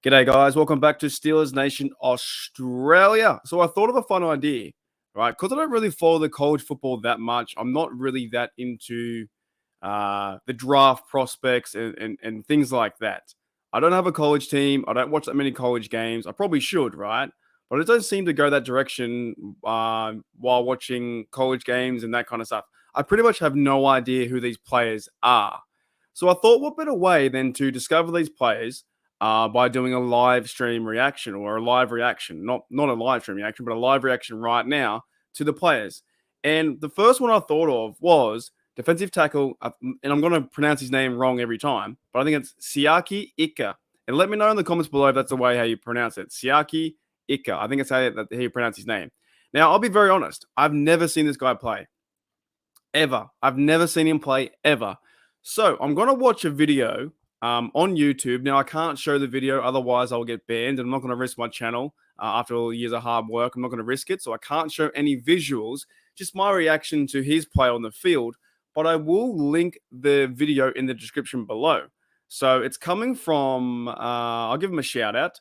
G'day, guys. Welcome back to Steelers Nation Australia. So I thought of a fun idea, right? Because I don't really follow the college football that much. I'm not really that into the draft prospects and things like that. I don't have a college team. I don't watch that many college games. I probably should, right? But it doesn't seem to go that direction while watching college games and that kind of stuff. I pretty much have no idea who these players are. So I thought, what better way than to discover these players by doing a live stream reaction or a live reaction, not a live stream reaction, but a live reaction right now to the players. And the first one I thought of was defensive tackle, and I'm going to pronounce his name wrong every time, but I think it's Siaki Ika. And let me know in the comments below if that's the way how you pronounce it. Siaki Ika. I think it's how you pronounce his name. Now, I'll be very honest. I've never seen this guy play. Ever. I've never seen him play ever. So I'm going to watch a video on YouTube. Now, I can't show the video, otherwise I'll get banned. And I'm not going to risk my channel after all years of hard work. I'm not going to risk it. So I can't show any visuals, just my reaction to his play on the field. But I will link the video in the description below. So it's coming from, I'll give him a shout out,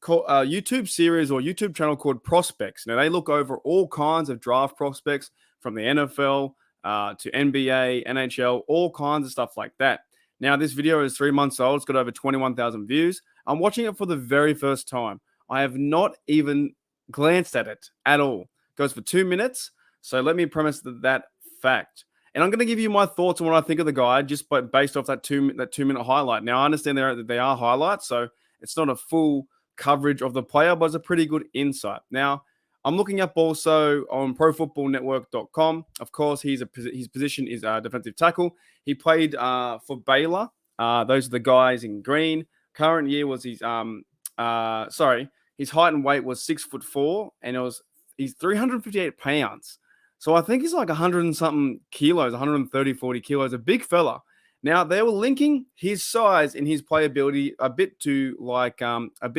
YouTube series or YouTube channel called Prospects. Now, they look over all kinds of draft prospects from the NFL to NBA, NHL, all kinds of stuff like that. Now, this video is 3 months old. It's got over 21,000 views. I'm watching it for the very first time. I have not even glanced at it at all. It goes for 2 minutes. So let me premise that fact. And I'm going to give you my thoughts on what I think of the guy just based off that 2 minute highlight. Now, I understand they are highlights, so it's not a full coverage of the player, but it's a pretty good insight. Now, I'm looking up also on ProFootballNetwork.com. Of course, his position is defensive tackle. He played for Baylor. Those are the guys in green. Current year was his height and weight was 6'4", and he's 358 pounds. So I think he's like 100 and something kilos, 130, 40 kilos, a big fella. Now, they were linking his size and his playability a bit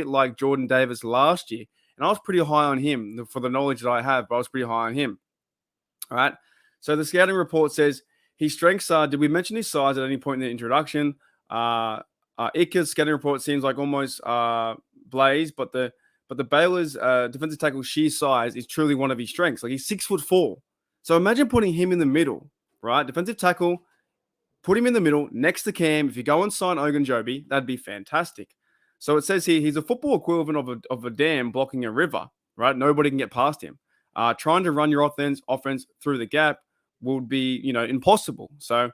like Jordan Davis last year. And I was pretty high on him for the knowledge that I have, but I was pretty high on him. All right. So the scouting report says his strengths are, did we mention his size at any point in the introduction? Ika's scouting report seems like almost Blaze, but the Baylor's defensive tackle sheer size is truly one of his strengths. Like, he's 6'4". So imagine putting him in the middle, right? Defensive tackle, put him in the middle next to Cam. If you go and sign Ogunjobi, that'd be fantastic. So it says here he's a football equivalent of a dam blocking a river, right? Nobody can get past him. Trying to run your offense through the gap would be, impossible. So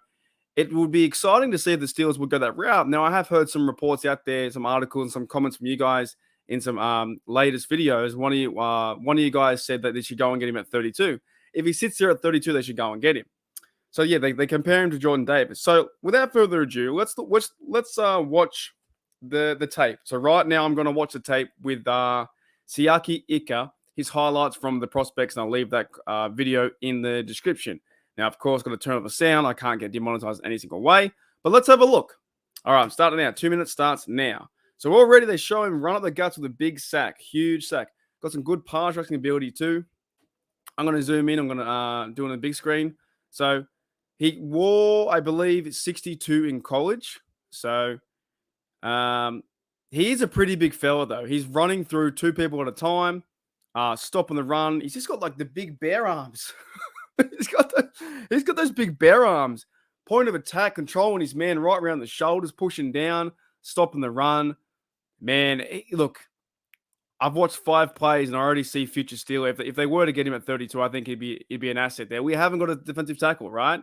it would be exciting to see if the Steelers would go that route. Now, I have heard some reports out there, some articles and some comments from you guys in some latest videos. One of you guys said that they should go and get him at 32. If he sits there at 32, they should go and get him. So yeah, they compare him to Jordan Davis. So without further ado, let's watch the tape. So right now I'm going to watch the tape with Siaki Ika, his highlights from the prospects, and I'll leave that video in the description. Now, of course, got to turn off the sound. I can't get demonetized any single way, but let's have a look. All right, I'm starting now. 2 minutes starts now. So already they show him run up the guts with a big sack, huge sack. Got some good pass rushing ability too. I'm going to zoom in. I'm going to do it on the big screen. So he wore, I believe, 62 in college. So he is a pretty big fella, though. He's running through 2 people at a time, stopping the run. He's just got like the big bear arms. he's got those big bear arms. Point of attack, controlling his man right around the shoulders, pushing down, stopping the run. Man, look, I've watched 5 plays and I already see future Steeler. If they were to get him at 32, I think he'd be an asset there. We haven't got a defensive tackle, right?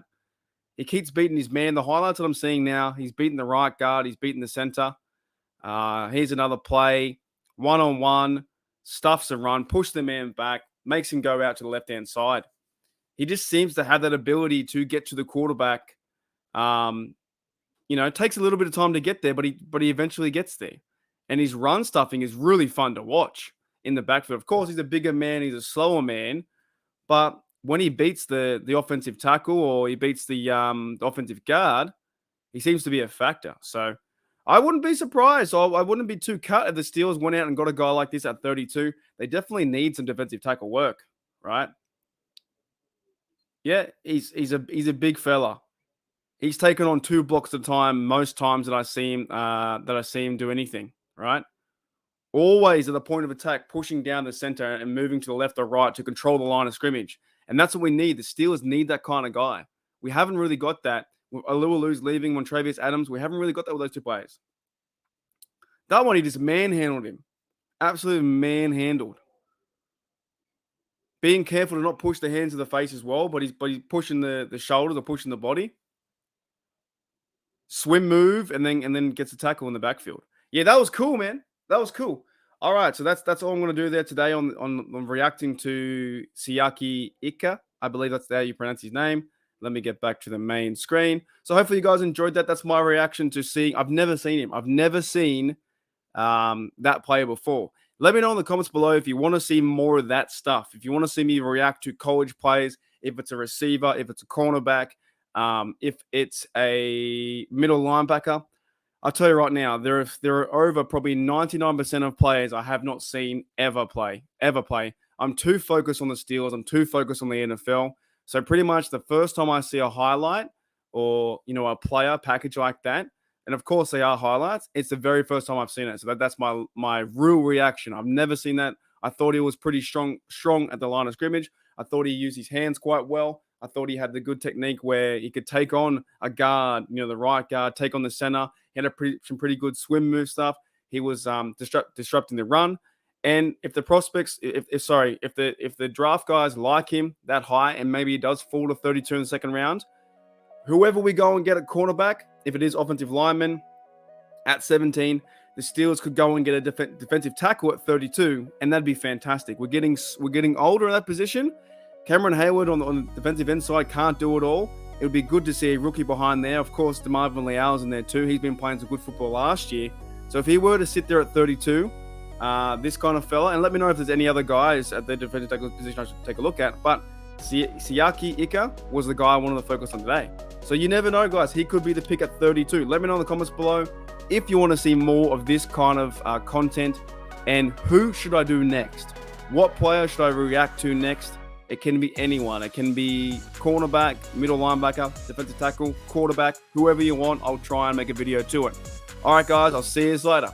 He keeps beating his man. The highlights that I'm seeing now, he's beating the right guard. He's beating the center. Here's another play. 1-on-1. Stuffs a run. Push the man back. Makes him go out to the left-hand side. He just seems to have that ability to get to the quarterback. It takes a little bit of time to get there, but he eventually gets there. And his run stuffing is really fun to watch in the backfield. Of course, he's a bigger man. He's a slower man. But when he beats the offensive tackle or he beats the offensive guard, he seems to be a factor. So I wouldn't be surprised. I wouldn't be too cut if the Steelers went out and got a guy like this at 32. They definitely need some defensive tackle work, right? Yeah, he's a big fella. He's taken on 2 blocks at a time most times that I see him do anything, right? Always at the point of attack, pushing down the center and moving to the left or right to control the line of scrimmage. And that's what we need. The Steelers need that kind of guy. We haven't really got that. With Alualu's leaving, Montravius Adams, we haven't really got that with those 2 players. That one, he just manhandled him. Absolutely manhandled. Being careful to not push the hands to the face as well, but he's pushing the shoulders or pushing the body. Swim move and then gets a tackle in the backfield. Yeah, that was cool, man. That was cool. All right, so that's all I'm going to do there today on reacting to Siaki Ika. I believe that's how you pronounce his name. Let me get back to the main screen. So hopefully you guys enjoyed that. That's my reaction to seeing. I've never seen him. I've never seen that player before. Let me know in the comments below if you want to see more of that stuff. If you want to see me react to college players, if it's a receiver, if it's a cornerback, if it's a middle linebacker. I'll tell you right now, there are over probably 99% of players I have not seen ever play. I'm too focused on the Steelers. I'm too focused on the NFL. So pretty much the first time I see a highlight or, a player package like that, and of course they are highlights, it's the very first time I've seen it. So that's my real reaction. I've never seen that. I thought he was pretty strong at the line of scrimmage. I thought he used his hands quite well. I thought he had the good technique where he could take on a guard, the right guard, take on the center. He had some pretty good swim move stuff. He was disrupting the run. And if the prospects, if the draft guys like him that high, and maybe he does fall to 32 in the second round, whoever we go and get at cornerback, if it is offensive lineman at 17, the Steelers could go and get a defensive tackle at 32, and that'd be fantastic. We're getting older in that position. Cameron Hayward on the defensive end side can't do it all. It would be good to see a rookie behind there. Of course, DeMarvin Leal's in there too. He's been playing some good football last year. So if he were to sit there at 32, this kind of fella, and let me know if there's any other guys at the defensive tackle position I should take a look at. But Siaki Ika was the guy I wanted to focus on today. So you never know, guys. He could be the pick at 32. Let me know in the comments below if you want to see more of this kind of content, and who should I do next? What player should I react to next? It can be anyone. It can be cornerback, middle linebacker, defensive tackle, quarterback, whoever you want. I'll try and make a video to it. All right, guys. I'll see you later.